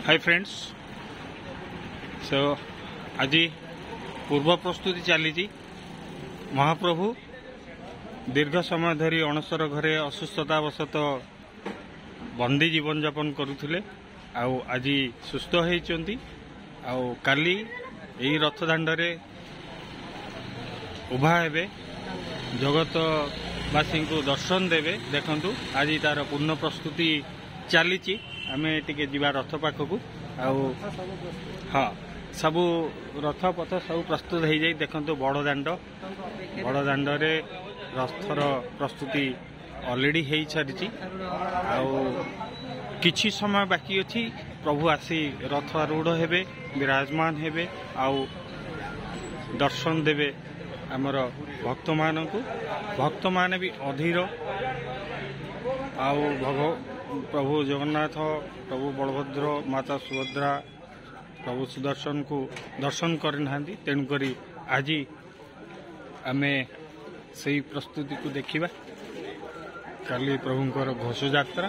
Hi friends so आज पूर्व प्रस्तुति चली महाप्रभु दीर्घ समय धरी अणसर घरे असुस्थतावशत बंदी जीवन यापन करुले आज सुस्थ होती काली यही रथदाण्डे उभा हेबे जगतवासी को दर्शन देवे। देखंतु आज तार पूर्ण प्रस्तुति चली आमे टिके जीवा रथ पाखक हाँ सबू रथ पथ सब प्रस्तुत हो जाए। देखंतु बड़ दाण्डे रथर प्रस्तुति ऑलरेडी हो सारी किछि समय बाकी अच्छी प्रभु आसी रथ आरूढ़ हेबे विराजमान हेबे आउ दर्शन देवे आमर भक्त माने भी अधीर आउ प्रभु जगन्नाथ प्रभु बलभद्र माता सुभद्रा प्रभु सुदर्शन को दर्शन करना तेणुक आज आमे से प्रस्तुति को देखिबा। काली प्रभुंकर घोष यात्रा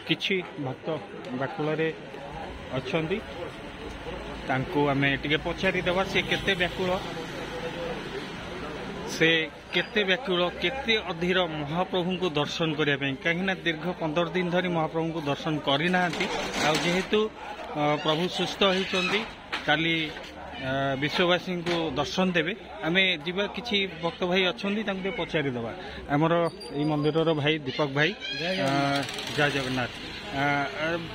किछि भक्त व्याकुल अच्छी तांको आमे टिके पचारि देबा से केते व्याकुल केते अधीर महाप्रभु को दर्शन करने कहीं दीर्घ 15 दिन धरी महाप्रभु को दर्शन करना जेहेतु प्रभु सुस्थ होती काली विश्ववासी को दर्शन देवे आमे जीवा किछि भक्त भाई अच्छा पचारि देबा। आमर ये मंदिर भाई दीपक भाई जय जगन्नाथ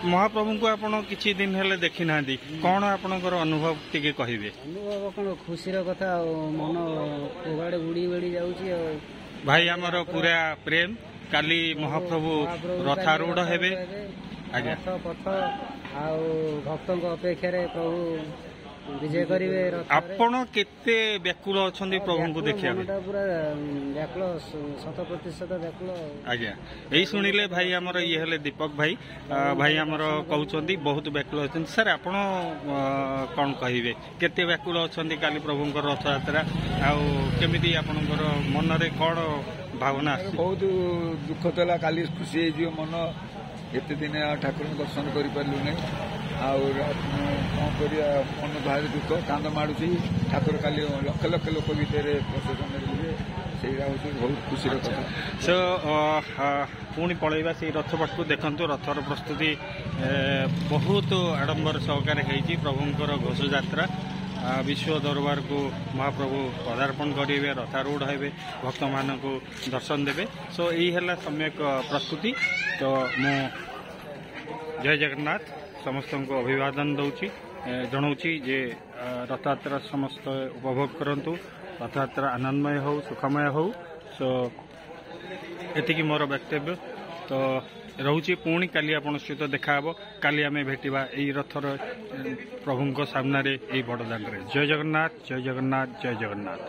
महाप्रभु को आपण किछि दिन हेले देखि ना कौन आपणकर अनुभव टिके कहिबे? अनुभव कौन खुशीर कथा मन कोबाड़े उड़ी उड़ी जाउची भाई आमर पूरा प्रेम काली महाप्रभु रथारूढ़ हेबे आज्ञा पथ आ भक्तों अपेक्षा प्रभु विजय करिवे। आपण केते व्याकुल अछंदी प्रभु को देखिया पूरा व्याकुल 100% व्याकुल आज्ञा यही शुणिले भाई आमर ये हेले दीपक भाई भाई आमर कहउचंदी बहुत व्याकुल अछंदी। सर आपण कोन कहिबे केते व्याकुल अछंदी काली प्रभुंकर रथ यात्रा आ केमिति आपनकर मन रे कोन भावना बहुत दुख तला काली खुशी हो मन एते दिन ठाकुर दर्शन कर पारलु नै कौन कर मन भारी दुख कांद माड़ुची ठाकुर काली लक्ष लक्ष लोक भितर प्रसेशन से बहुत खुशी कथा। सो पुणी पलैबा से रथ पाखु देखंतु रथर प्रस्तुति बहुत आडंबर सहकार होती प्रभुंकर घोष यात्रा विश्व दरबार को महाप्रभु पदार्पण करेंगे रथारूढ़ हेबे भक्त मान को दर्शन देवे। सो यही है सम्यक प्रस्तुति तो मु जय जगन्नाथ समस्त को अभिवादन दौची जनाऊँगी जे रथयात्रा समस्त उपभोग करंतु रथयात्रा आनंदमय हो सुखमय हो। सो एतिकी मोर वक्तव्य तो रोचे पुणी काली आपण सहित देखा काली आमे भेटिबा एई रथर प्रभुंक सामने बड़ दाण्डे। जय जगन्नाथ जय जगन्नाथ जय जगन्नाथ।